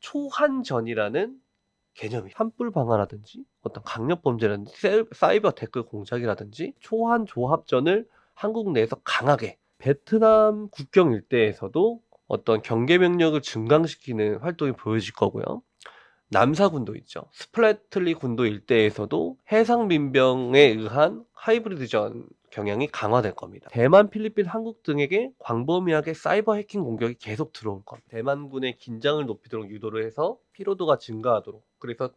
초한전이라는 개념이 산불 방화라든지 어떤 강력 범죄라든지 사이버 댓글 공작이라든지 초한 조합전을 한국 내에서 강하게 베트남 국경 일대에서도 어떤 경계 병력을 증강시키는 활동이 보여질 거고요. 남사군도 있죠. 스플래틀리 군도 일대에서도 해상 민병에 의한 하이브리드전 경향이 강화될 겁니다. 대만, 필리핀, 한국 등에게 광범위하게 사이버 해킹 공격이 계속 들어올 겁니다. 대만군의 긴장을 높이도록 유도를 해서 피로도가 증가하도록, 그래서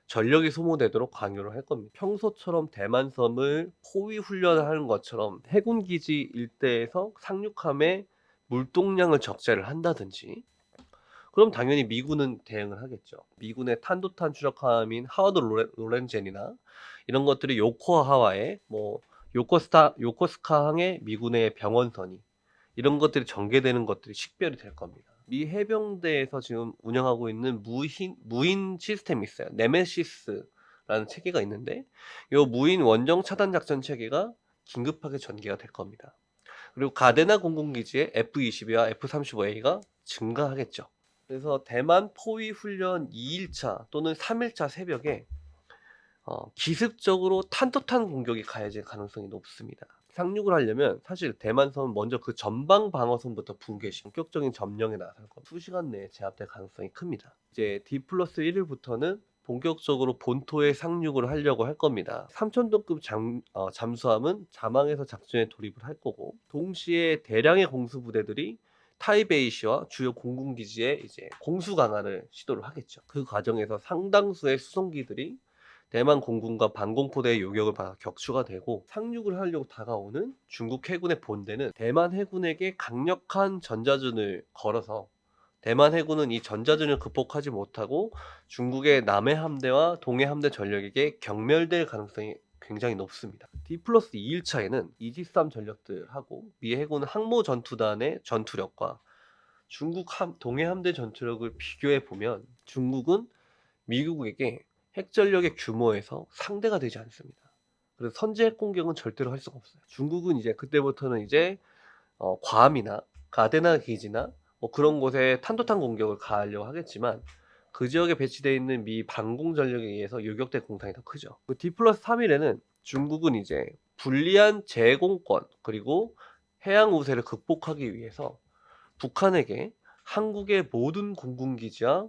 전력이 소모되도록 강요를 할 겁니다. 평소처럼 대만섬을 포위 훈련을 하는 것처럼 해군 기지 일대에서 상륙함에 물동량을 적재를 한다든지, 그럼 당연히 미군은 대응을 하겠죠. 미군의 탄도탄 추적함인 하워드 로렌젠이나 이런 것들이 요코하와의 요코스카항의 미군의 병원선이, 이런 것들이 전개되는 것들이 식별이 될 겁니다. 미 해병대에서 지금 운영하고 있는 무인 시스템이 있어요. 네메시스라는 체계가 있는데, 이 무인 원정 차단 작전 체계가 긴급하게 전개가 될 겁니다. 그리고 가데나 공군기지의 F-22와 F-35A가 증가하겠죠. 그래서 대만 포위 훈련 2일차 또는 3일차 새벽에 기습적으로 탄도탄 공격이 가해질 가능성이 높습니다. 상륙을 하려면 사실 대만섬은 먼저 그 전방 방어선부터 붕괴시 본격적인 점령에 나설 겁니다. 수시간 내에 제압될 가능성이 큽니다. 이제 D+1일부터는 본격적으로 본토에 상륙을 하려고 할 겁니다. 3000톤급 잠수함은 자망에서 작전에 돌입을 할 거고, 동시에 대량의 공수부대들이 타이베이시와 주요 공군기지에 이제 공수 강화를 시도를 하겠죠. 그 과정에서 상당수의 수송기들이 대만 공군과 반공포대의 요격을 받아 격추가 되고, 상륙을 하려고 다가오는 중국 해군의 본대는 대만 해군에게 강력한 전자전을 걸어서 대만 해군은 이 전자전을 극복하지 못하고 중국의 남해 함대와 동해 함대 전력에게 경멸될 가능성이 굉장히 높습니다. D+2일차에는 이지스함 전력들하고 미 해군 항모 전투단의 전투력과 중국 동해 함대 전투력을 비교해 보면 중국은 미국에게 핵전력의 규모에서 상대가 되지 않습니다. 그래서 선제 핵 공격은 절대로 할 수가 없어요. 중국은 이제 그때부터는 이제 괌이나 가데나 기지나 그런 곳에 탄도탄 공격을 가하려고 하겠지만, 그 지역에 배치되어 있는 미 반공 전력에 의해서 요격될 공산이 더 크죠. 그 D+3일에는 중국은 이제 불리한 제공권 그리고 해양 우세를 극복하기 위해서 북한에게 한국의 모든 공군기지와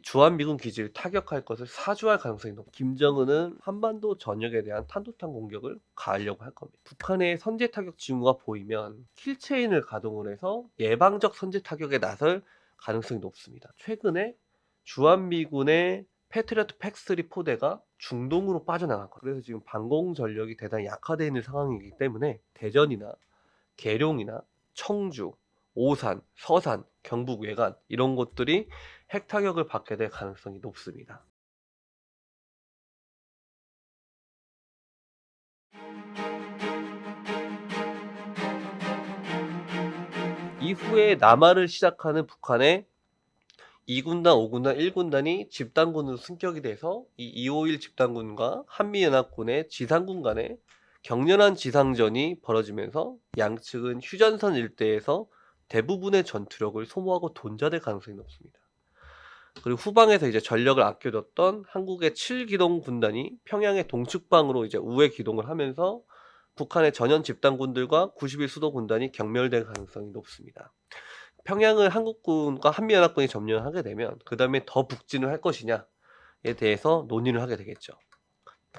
주한미군 기지를 타격할 것을 사주할 가능성이 높습니다. 김정은은 한반도 전역에 대한 탄도탄 공격을 가하려고 할 겁니다. 북한의 선제 타격 징후가 보이면 킬체인을 가동을 해서 예방적 선제 타격에 나설 가능성이 높습니다. 최근에 주한미군의 패트리어트 팩3 포대가 중동으로 빠져나갔거든요. 그래서 지금 방공 전력이 대단히 약화되어 있는 상황이기 때문에 대전이나 계룡이나 청주, 오산, 서산, 경북 외관 이런 곳들이 핵 타격을 받게 될 가능성이 높습니다. 이후에 남하를 시작하는 북한의 2군단, 5군단, 1군단이 집단군으로 승격이 돼서 이 251 집단군과 한미연합군의 지상군 간의 격렬한 지상전이 벌어지면서 양측은 휴전선 일대에서 대부분의 전투력을 소모하고 돈자될 가능성이 높습니다. 그리고 후방에서 이제 전력을 아껴뒀던 한국의 7기동 군단이 평양의 동측방으로 이제 우회 기동을 하면서 북한의 전현 집단군들과 91 수도 군단이 경멸될 가능성이 높습니다. 평양을 한국군과 한미연합군이 점령을 하게 되면 그 다음에 더 북진을 할 것이냐에 대해서 논의를 하게 되겠죠.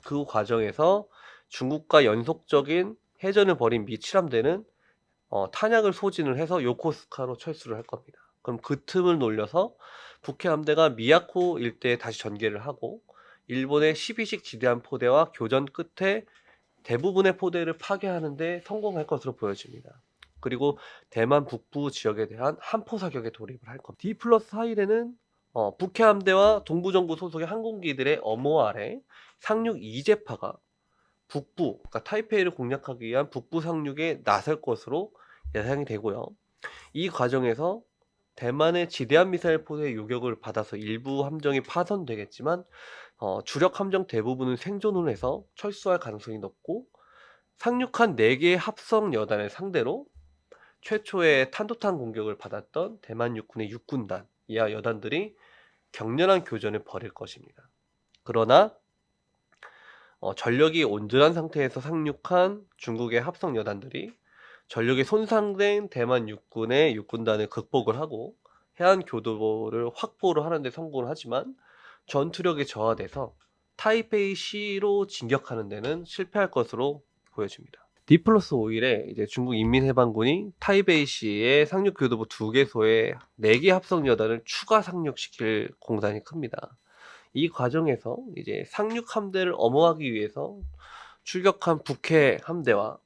그 과정에서 중국과 연속적인 해전을 벌인 미 칠함대는 탄약을 소진을 해서 요코스카로 철수를 할 겁니다. 그럼 그 틈을 놀려서 북해 함대가 미야코 일대에 다시 전개를 하고 일본의 12식 지대함 포대와 교전 끝에 대부분의 포대를 파괴하는데 성공할 것으로 보여집니다. 그리고 대만 북부 지역에 대한 한포 사격에 돌입을 할 겁니다. D+4일에는 북해 함대와 동부정부 소속의 항공기들의 엄호 아래 상륙 2제파가 북부, 그러니까 타이페이를 공략하기 위한 북부 상륙에 나설 것으로 예상이 되고요. 이 과정에서 대만의 지대함 미사일 포대의 요격을 받아서 일부 함정이 파손되겠지만 주력 함정 대부분은 생존을 해서 철수할 가능성이 높고, 상륙한 4개의 합성 여단을 상대로 최초의 탄도탄 공격을 받았던 대만 육군의 육군단 이하 여단들이 격렬한 교전을 벌일 것입니다. 그러나 전력이 온전한 상태에서 상륙한 중국의 합성 여단들이 전력이 손상된 대만 육군의 육군단을 극복을 하고 해안 교도보를 확보를 하는 데 성공을 하지만 전투력이 저하돼서 타이페이시로 진격하는 데는 실패할 것으로 보여집니다. D+5일에 이제 중국 인민해방군이 타이베이시의 상륙교도보 2개소에 4개 합성 여단을 추가 상륙시킬 공단이 큽니다. 이 과정에서 이제 상륙 함대를 엄호하기 위해서 출격한 북해 함대와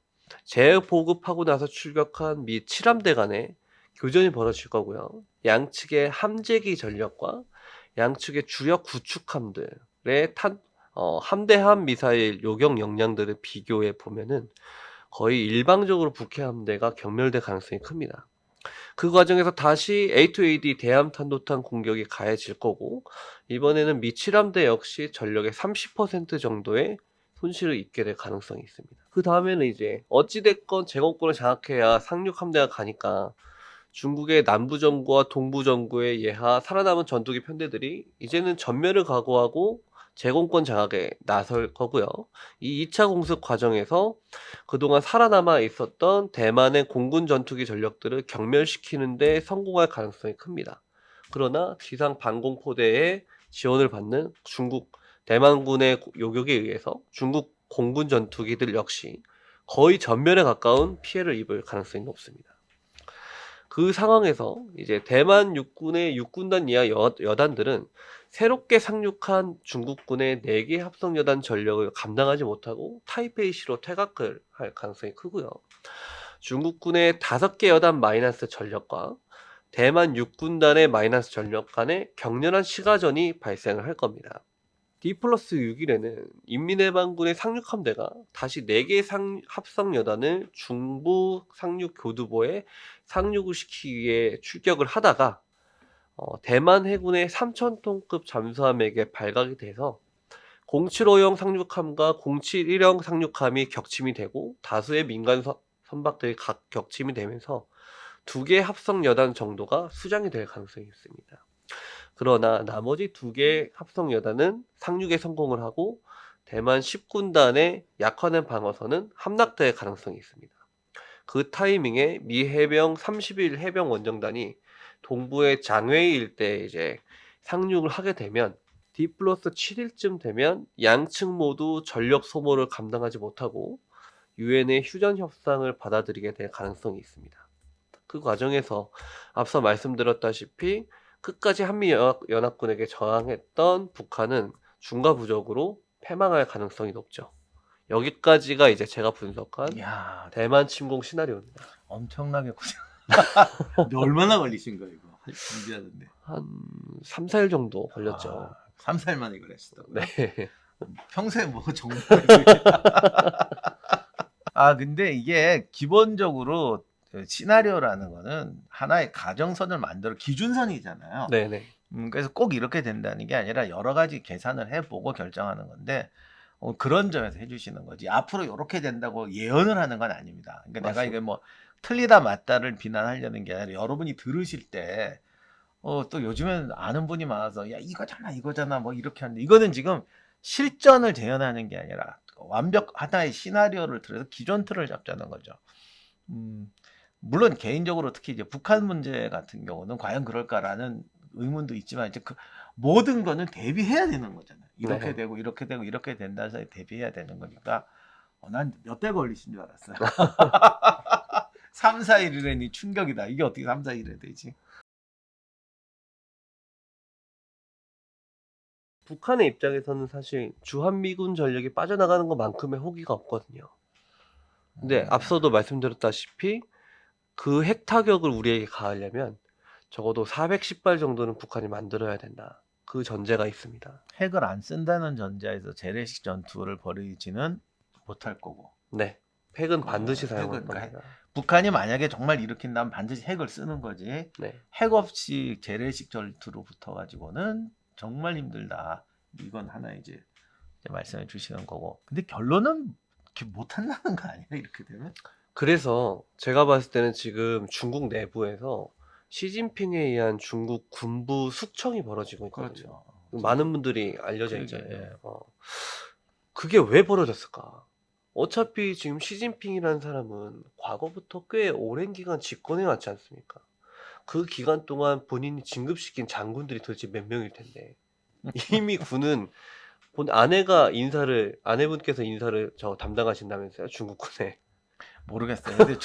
재보급하고 나서 출격한 미 7함대 간의 교전이 벌어질 거고요. 양측의 함재기 전력과 양측의 주력 구축함들의 함대함 미사일 요격 역량들을 비교해 보면은 거의 일방적으로 북해 함대가 경멸될 가능성이 큽니다. 그 과정에서 다시 A2AD 대함탄도탄 공격이 가해질 거고 이번에는 미 7함대 역시 전력의 30% 정도의 손실을 입게 될 가능성이 있습니다. 그 다음에는 이제 어찌됐건 제공권을 장악해야 상륙함대가 가니까 중국의 남부정부와 동부정부의 예하 살아남은 전투기 편대들이 이제는 전멸을 각오하고 제공권 장악에 나설 거고요. 이 2차 공습 과정에서 그동안 살아남아 있었던 대만의 공군 전투기 전력들을 경멸시키는 데 성공할 가능성이 큽니다. 그러나 지상 방공포대의 지원을 받는 대만군의 요격에 의해서 중국 공군 전투기들 역시 거의 전멸에 가까운 피해를 입을 가능성이 높습니다. 그 상황에서 이제 대만 육군의 육군단 이하 여단들은 새롭게 상륙한 중국군의 4개 합성여단 전력을 감당하지 못하고 타이페이시로 퇴각을 할 가능성이 크고요. 중국군의 5개 여단 마이너스 전력과 대만 육군단의 마이너스 전력 간의 격렬한 시가전이 발생을 할 겁니다. D+6일에는 인민해방군의 상륙함대가 다시 4개의 합성여단을 중부 상륙교두보에 상륙을 시키기 위해 출격을 하다가 대만 해군의 3,000톤급 잠수함에게 발각이 돼서 075형 상륙함과 071형 상륙함이 격침이 되고 다수의 민간 선박들이 각 격침이 되면서 2개의 합성여단 정도가 수장이 될 가능성이 있습니다. 그러나 나머지 2개의 합성여단은 상륙에 성공을 하고 대만 10군단의 약화된 방어선은 함락될 가능성이 있습니다. 그 타이밍에 미 해병 31 해병 원정단이 동부의 장웨이 일대에 이제 상륙을 하게 되면 D+7일쯤 되면 양측 모두 전력 소모를 감당하지 못하고 유엔의 휴전 협상을 받아들이게 될 가능성이 있습니다. 그 과정에서 앞서 말씀드렸다시피 끝까지 한미연합군에게 저항했던 북한은 중과부적으로 패망할 가능성이 높죠. 여기까지가 이제 제가 분석한 이야, 대만 침공 시나리오입니다. 엄청나게 고생. 근데 얼마나 걸리신 거예요, 이거? 준비하는데. 한 3, 4일 정도 걸렸죠. 아, 3, 4일 만에 그랬어요. 네. 평소에 뭐 정말. 근데 이게 기본적으로 시나리오라는 거는 하나의 가정선을 만들어 기준선이잖아요. 네네. 그래서 꼭 이렇게 된다는 게 아니라 여러 가지 계산을 해보고 결정하는 건데 그런 점에서 해주시는 거지. 앞으로 이렇게 된다고 예언을 하는 건 아닙니다. 그러니까 맞습니다. 내가 이게 뭐 틀리다 맞다를 비난하려는 게 아니라 여러분이 들으실 때 또 요즘엔 아는 분이 많아서 야 이거잖아 뭐 이렇게 하는데 이거는 지금 실전을 재현하는 게 아니라 완벽 하나의 시나리오를 들여서 기존 틀을 잡자는 거죠. 물론 개인적으로 특히 이제 북한 문제 같은 경우는 과연 그럴까라는 의문도 있지만 이제 그 모든 거는 대비해야 되는 거잖아요. 이렇게 네. 되고 이렇게 되고 이렇게 된다 해서 대비해야 되는 거니까 난 몇 달 걸리신 줄 알았어요. 3, 4일이라니 충격이다. 이게 어떻게 3, 4일에 되지? 북한의 입장에서는 사실 주한미군 전력이 빠져나가는 것만큼의 호기가 없거든요. 근데 앞서도 말씀드렸다시피 그 핵타격을 우리에게 가하려면 적어도 410발 정도는 북한이 만들어야 된다. 그 전제가 있습니다. 핵을 안 쓴다는 전제에서 재래식 전투를 벌이지는 못할 거고. 네. 핵은 반드시 사용할 핵은 겁니다. 북한이 만약에 정말 일으킨다면 반드시 핵을 쓰는 거지. 네. 핵 없이 재래식 전투로 붙어가지고는 정말 힘들다. 이건 하나 이제 말씀해 주시는 거고. 근데 결론은 이렇게 못한다는 거 아니야? 이렇게 되면? 그래서 제가 봤을 때는 지금 중국 내부에서 시진핑에 의한 중국 군부 숙청이 벌어지고 있거든요. 그렇죠. 많은 분들이 알려져 그러게, 있잖아요. 예. 그게 왜 벌어졌을까? 어차피 지금 시진핑이라는 사람은 과거부터 꽤 오랜 기간 집권해 왔지 않습니까? 그 기간 동안 본인이 진급시킨 장군들이 도대체 몇 명일 텐데 이미 군은 아내분께서 인사를 담당하신다면서요? 중국군에. 모르겠어요. 근데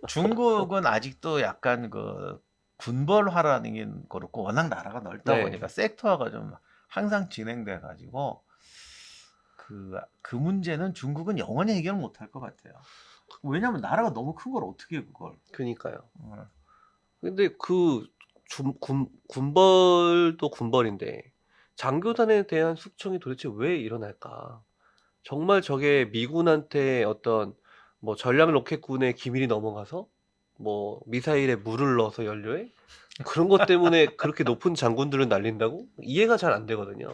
중국은 아직도 약간 그 군벌화라는 게 그렇고 워낙 나라가 넓다 네. 보니까 섹터화가 좀 항상 진행돼 가지고 그 문제는 중국은 영원히 해결 못 할 것 같아요. 왜냐면 나라가 너무 큰 걸 어떻게 그걸. 그니까요. 어. 근데 군벌도 군벌인데 장교단에 대한 숙청이 도대체 왜 일어날까? 정말 저게 미군한테 어떤 뭐 전략 로켓군의 기밀이 넘어가서 뭐 미사일에 물을 넣어서 연료에 그런 것 때문에 그렇게 높은 장군들을 날린다고? 이해가 잘 안 되거든요.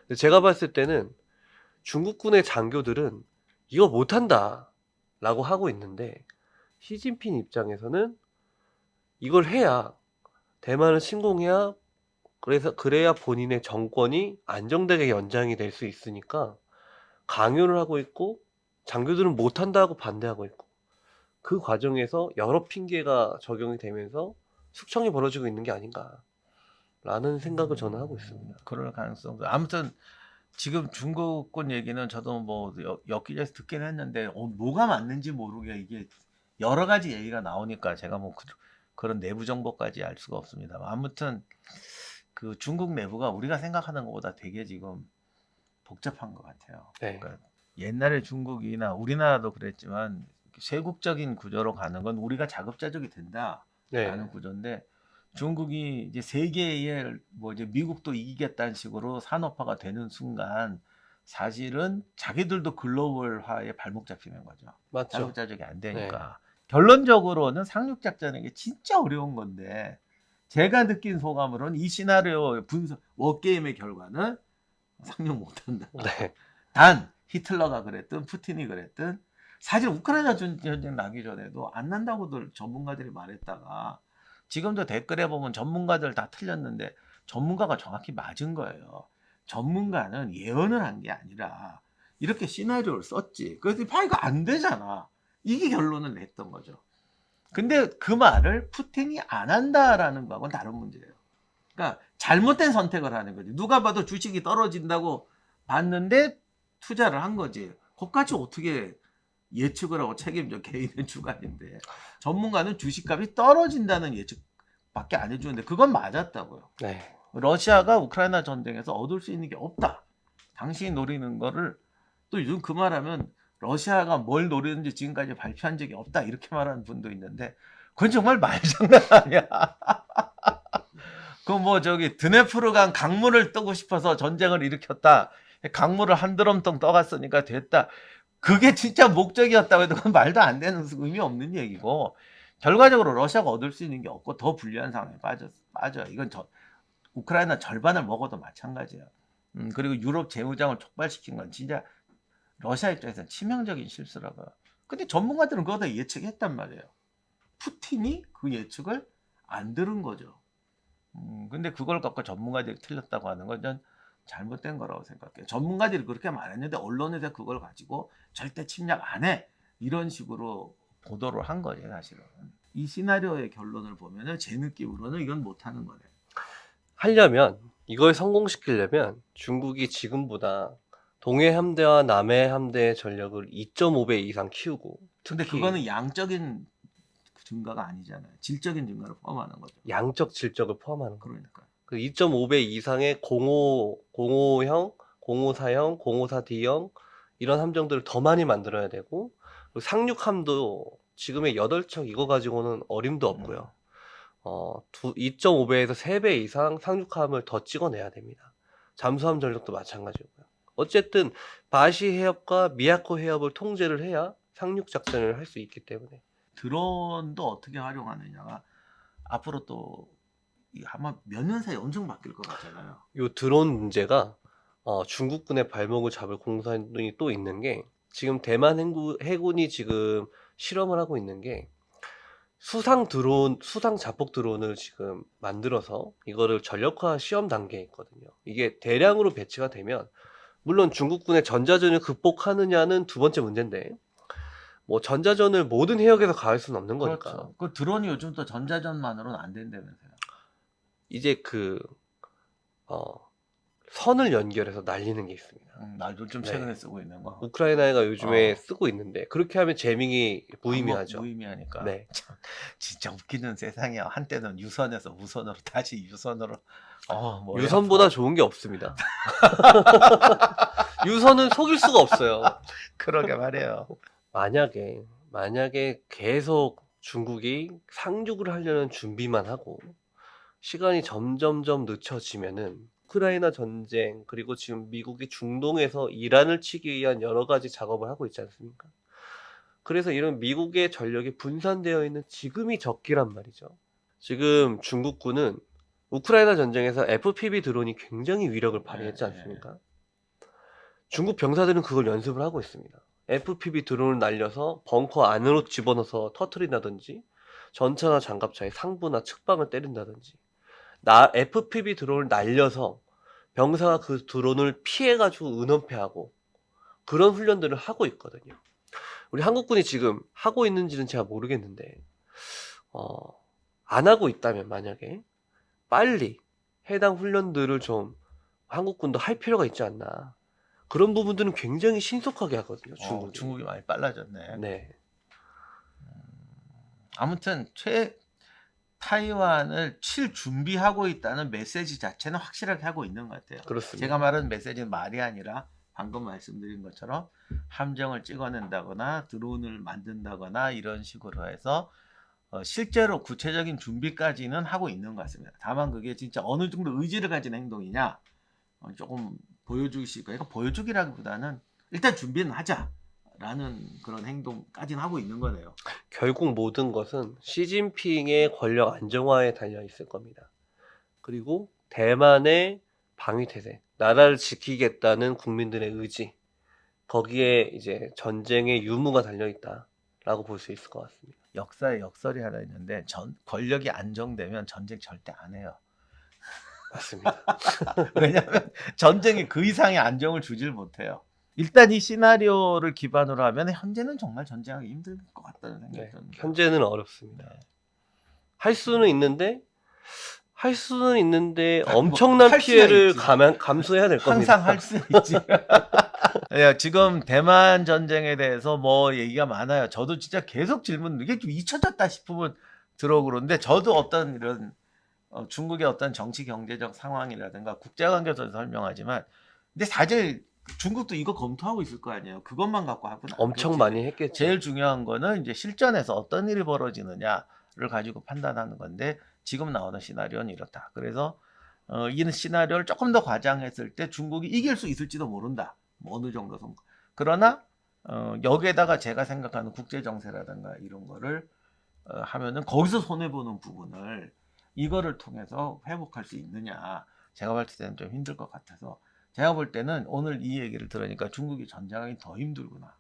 근데 제가 봤을 때는 중국군의 장교들은 이거 못한다 라고 하고 있는데 시진핑 입장에서는 이걸 해야 대만을 침공해야 그래야 본인의 정권이 안정되게 연장이 될 수 있으니까 강요를 하고 있고 장교들은 못한다고 반대하고 있고 그 과정에서 여러 핑계가 적용이 되면서 숙청이 벌어지고 있는 게 아닌가라는 생각을 저는 하고 있습니다. 그럴 가능성도. 아무튼 지금 중국군 얘기는 저도 뭐 엽기적에서 듣긴 했는데 뭐가 맞는지 모르게 이게 여러 가지 얘기가 나오니까 제가 뭐 그런 내부 정보까지 알 수가 없습니다. 아무튼 그 중국 내부가 우리가 생각하는 것보다 되게 지금 복잡한 것 같아요. 네. 그러니까 옛날에 중국이나 우리나라도 그랬지만 쇄국적인 구조로 가는 건 우리가 자급자족이 된다라는 네. 구조인데 중국이 이제 세계에 뭐 이제 미국도 이기겠다는 식으로 산업화가 되는 순간 사실은 자기들도 글로벌화에 발목 잡히는 거죠. 맞죠. 자급자족이 안 네. 되니까. 결론적으로는 상륙 작전이 게 진짜 어려운 건데 제가 느낀 소감으로는 이 시나리오 분석 워게임의 결과는 상륙 못한다. 네. 단 히틀러가 그랬든 푸틴이 그랬든 사실 우크라이나 전쟁 나기 전에도 안 난다고들 전문가들이 말했다가 지금도 댓글에 보면 전문가들 다 틀렸는데 전문가가 정확히 맞은 거예요. 전문가는 예언을 한 게 아니라 이렇게 시나리오를 썼지. 그래서 이거 안 되잖아. 이게 결론을 냈던 거죠. 근데 그 말을 푸틴이 안 한다라는 거하고는 다른 문제예요. 그러니까 잘못된 선택을 하는 거지. 누가 봐도 주식이 떨어진다고 봤는데 투자를 한 거지. 그것까지 어떻게 예측을 하고 책임져. 개인의 주관인데. 전문가는 주식값이 떨어진다는 예측밖에 안 해주는데 그건 맞았다고요. 네. 러시아가 우크라이나 전쟁에서 얻을 수 있는 게 없다. 당신이 노리는 거를 또 요즘 그 말하면 러시아가 뭘 노리는지 지금까지 발표한 적이 없다. 이렇게 말하는 분도 있는데 그건 정말 말장난 아니야. 그 뭐 저기 드네프르강 강물을 뜨고 싶어서 전쟁을 일으켰다. 강물을 한 드럼통 떠갔으니까 됐다. 그게 진짜 목적이었다고 해도 그건 말도 안 되는 의미 없는 얘기고 결과적으로 러시아가 얻을 수 있는 게 없고 더 불리한 상황에 빠져요. 이건 우크라이나 절반을 먹어도 마찬가지야. 그리고 유럽 재무장을 촉발시킨 건 진짜 러시아 입장에서는 치명적인 실수라고. 근데 전문가들은 그거 다 예측했단 말이에요. 푸틴이 그 예측을 안 들은 거죠. 근데 그걸 갖고 전문가들이 틀렸다고 하는 건 전 잘못된 거라고 생각해요. 전문가들이 그렇게 말했는데 언론에서 그걸 가지고 절대 침략 안 해. 이런 식으로 보도를 한 거예요, 사실은. 이 시나리오의 결론을 보면은 제 느낌으로는 이건 못하는 거네. 이걸 성공시키려면 중국이 지금보다 동해 함대와 남해 함대의 전력을 2.5배 이상 키우고 근데 특히 그거는 양적인 증가가 아니잖아요. 질적인 증가를 포함하는 거죠. 양적 질적을 포함하는 거. 그러니까. 그 2.5배 이상의 05형, 054형, 054D형 이런 함정들을 더 많이 만들어야 되고 그리고 상륙함도 지금의 8척 이거 가지고는 어림도 없고요. 2.5배에서 3배 이상 상륙함을 더 찍어내야 됩니다. 잠수함 전력도 마찬가지고요. 어쨌든 바시 해협과 미야코 해협을 통제를 해야 상륙 작전을 할 수 있기 때문에 드론도 어떻게 활용하느냐가 앞으로 또 아마 몇 년 사이에 엄청 바뀔 것 같잖아요. 요 드론 문제가 중국군의 발목을 잡을 공산이 또 있는 게 지금 대만 해군이 지금 실험을 하고 있는 게 수상 드론, 수상 자폭 드론을 지금 만들어서 이거를 전력화 시험 단계에 있거든요. 이게 대량으로 배치가 되면 물론 중국군의 전자전을 극복하느냐는 두 번째 문제인데 뭐 전자전을 모든 해역에서 가할 수는 없는 거니까 그렇죠. 그 드론이 요즘 또 전자전만으로는 안 된다면서요. 이제 선을 연결해서 날리는 게 있습니다. 나도 좀 네. 최근에 쓰고 있는 거. 우크라이나가 요즘에 어. 쓰고 있는데 그렇게 하면 재밍이 무의미하죠. 무의미하니까. 네. 참, 진짜 웃기는 세상이야. 한때는 유선에서 무선으로 다시 유선으로. 머리 유선보다 아파. 좋은 게 없습니다. 유선은 속일 수가 없어요. 그러게 말이에요. 만약에 계속 중국이 상륙을 하려는 준비만 하고 시간이 점점점 늦춰지면은 우크라이나 전쟁 그리고 지금 미국이 중동에서 이란을 치기 위한 여러 가지 작업을 하고 있지 않습니까? 그래서 이런 미국의 전력이 분산되어 있는 지금이 적기란 말이죠. 지금 중국군은 우크라이나 전쟁에서 FPV 드론이 굉장히 위력을 발휘했지 않습니까? 중국 병사들은 그걸 연습을 하고 있습니다. FPV 드론을 날려서 벙커 안으로 집어넣어서 터트린다든지 전차나 장갑차의 상부나 측방을 때린다든지 FPV 드론을 날려서 병사가 그 드론을 피해가지고 은원패하고 그런 훈련들을 하고 있거든요. 우리 한국군이 지금 하고 있는지는 제가 모르겠는데 안 하고 있다면 만약에 빨리 해당 훈련들을 좀 한국군도 할 필요가 있지 않나. 그런 부분들은 굉장히 신속하게 하거든요. 중국이 많이 빨라졌네. 네. 아무튼 타이완을 칠 준비하고 있다는 메시지 자체는 확실하게 하고 있는 것 같아요. 그렇습니다. 제가 말하는 메시지는 말이 아니라 방금 말씀드린 것처럼 함정을 찍어낸다거나 드론을 만든다거나 이런 식으로 해서 실제로 구체적인 준비까지는 하고 있는 것 같습니다. 다만 그게 진짜 어느 정도 의지를 가진 행동이냐 조금 보여주기식, 그러니까 보여주기라기보다는 일단 준비는 하자라는 그런 행동까지는 하고 있는 거네요. 결국 모든 것은 시진핑의 권력 안정화에 달려 있을 겁니다. 그리고 대만의 방위태세, 나라를 지키겠다는 국민들의 의지, 거기에 이제 전쟁의 유무가 달려 있다라고 볼 수 있을 것 같습니다. 역사에 역설이 하나 있는데 권력이 안정되면 전쟁 절대 안 해요. 맞습니다. 왜냐하면 전쟁이 그 이상의 안정을 주질 못해요. 일단 이 시나리오를 기반으로 하면 현재는 정말 전쟁하기 힘들 것 같다는 생각이 네, 듭니다. 현재는 어렵습니다. 네. 할 수는 있는데 엄청난 할 수야 피해를 있지. 감수해야 될 겁니다. 항상 할 수 있지. 네, 지금 대만 전쟁에 대해서 뭐 얘기가 많아요. 저도 진짜 계속 질문, 이게 좀 잊혀졌다 싶으면 들어오는데 저도 어떤 이런 중국의 어떤 정치 경제적 상황이라든가 국제관계에서 설명하지만 근데 사실 중국도 이거 검토하고 있을 거 아니에요. 그것만 갖고 하고는 안 엄청 되지. 많이 했겠죠. 제일 중요한 거는 이제 실전에서 어떤 일이 벌어지느냐를 가지고 판단하는 건데 지금 나오는 시나리오는 이렇다. 그래서 이 시나리오를 조금 더 과장했을 때 중국이 이길 수 있을지도 모른다. 뭐 어느 정도 정도. 그러나 여기에다가 제가 생각하는 국제 정세라든가 이런 거를 하면은 거기서 손해 보는 부분을 이거를 통해서 회복할 수 있느냐. 제가 볼 때는 좀 힘들 것 같아서 제가 볼 때는 오늘 이 얘기를 들으니까 중국이 전쟁하기 더 힘들구나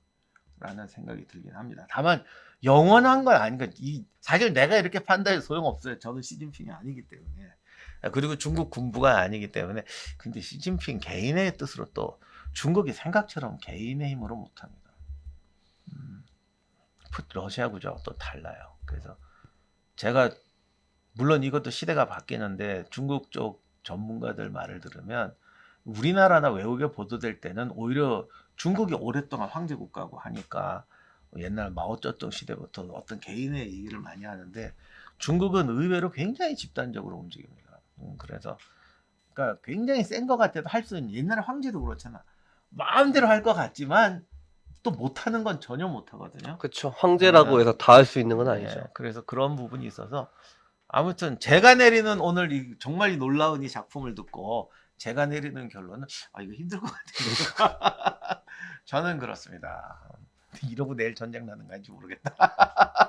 라는 생각이 들긴 합니다. 다만 영원한 건 아니니까 사실 내가 이렇게 판단해 소용없어요. 저는 시진핑이 아니기 때문에. 그리고 중국 군부가 아니기 때문에. 근데 시진핑 개인의 뜻으로 또 중국이 생각처럼 개인의 힘으로 못합니다. 러시아 구조가 또 달라요. 그래서 제가 물론 이것도 시대가 바뀌는데 중국 쪽 전문가들 말을 들으면 우리나라나 외국에 보도될 때는 오히려 중국이 오랫동안 황제 국가고 하니까 옛날 마오쩌둥 시대부터 어떤 개인의 얘기를 많이 하는데 중국은 의외로 굉장히 집단적으로 움직입니다. 그래서 그러니까 굉장히 센 것 같아도 할 수 있는, 옛날에 황제도 그렇잖아. 마음대로 할 것 같지만 또 못하는 건 전혀 못하거든요. 그렇죠. 황제라고 해서 다 할 수 있는 건 아니죠. 네, 그래서 그런 부분이 있어서 아무튼 제가 내리는 오늘 정말 이 놀라운 이 작품을 듣고 제가 내리는 결론은 이거 힘들 것 같아요. 저는 그렇습니다. 이러고 내일 전쟁 나는 건지 모르겠다.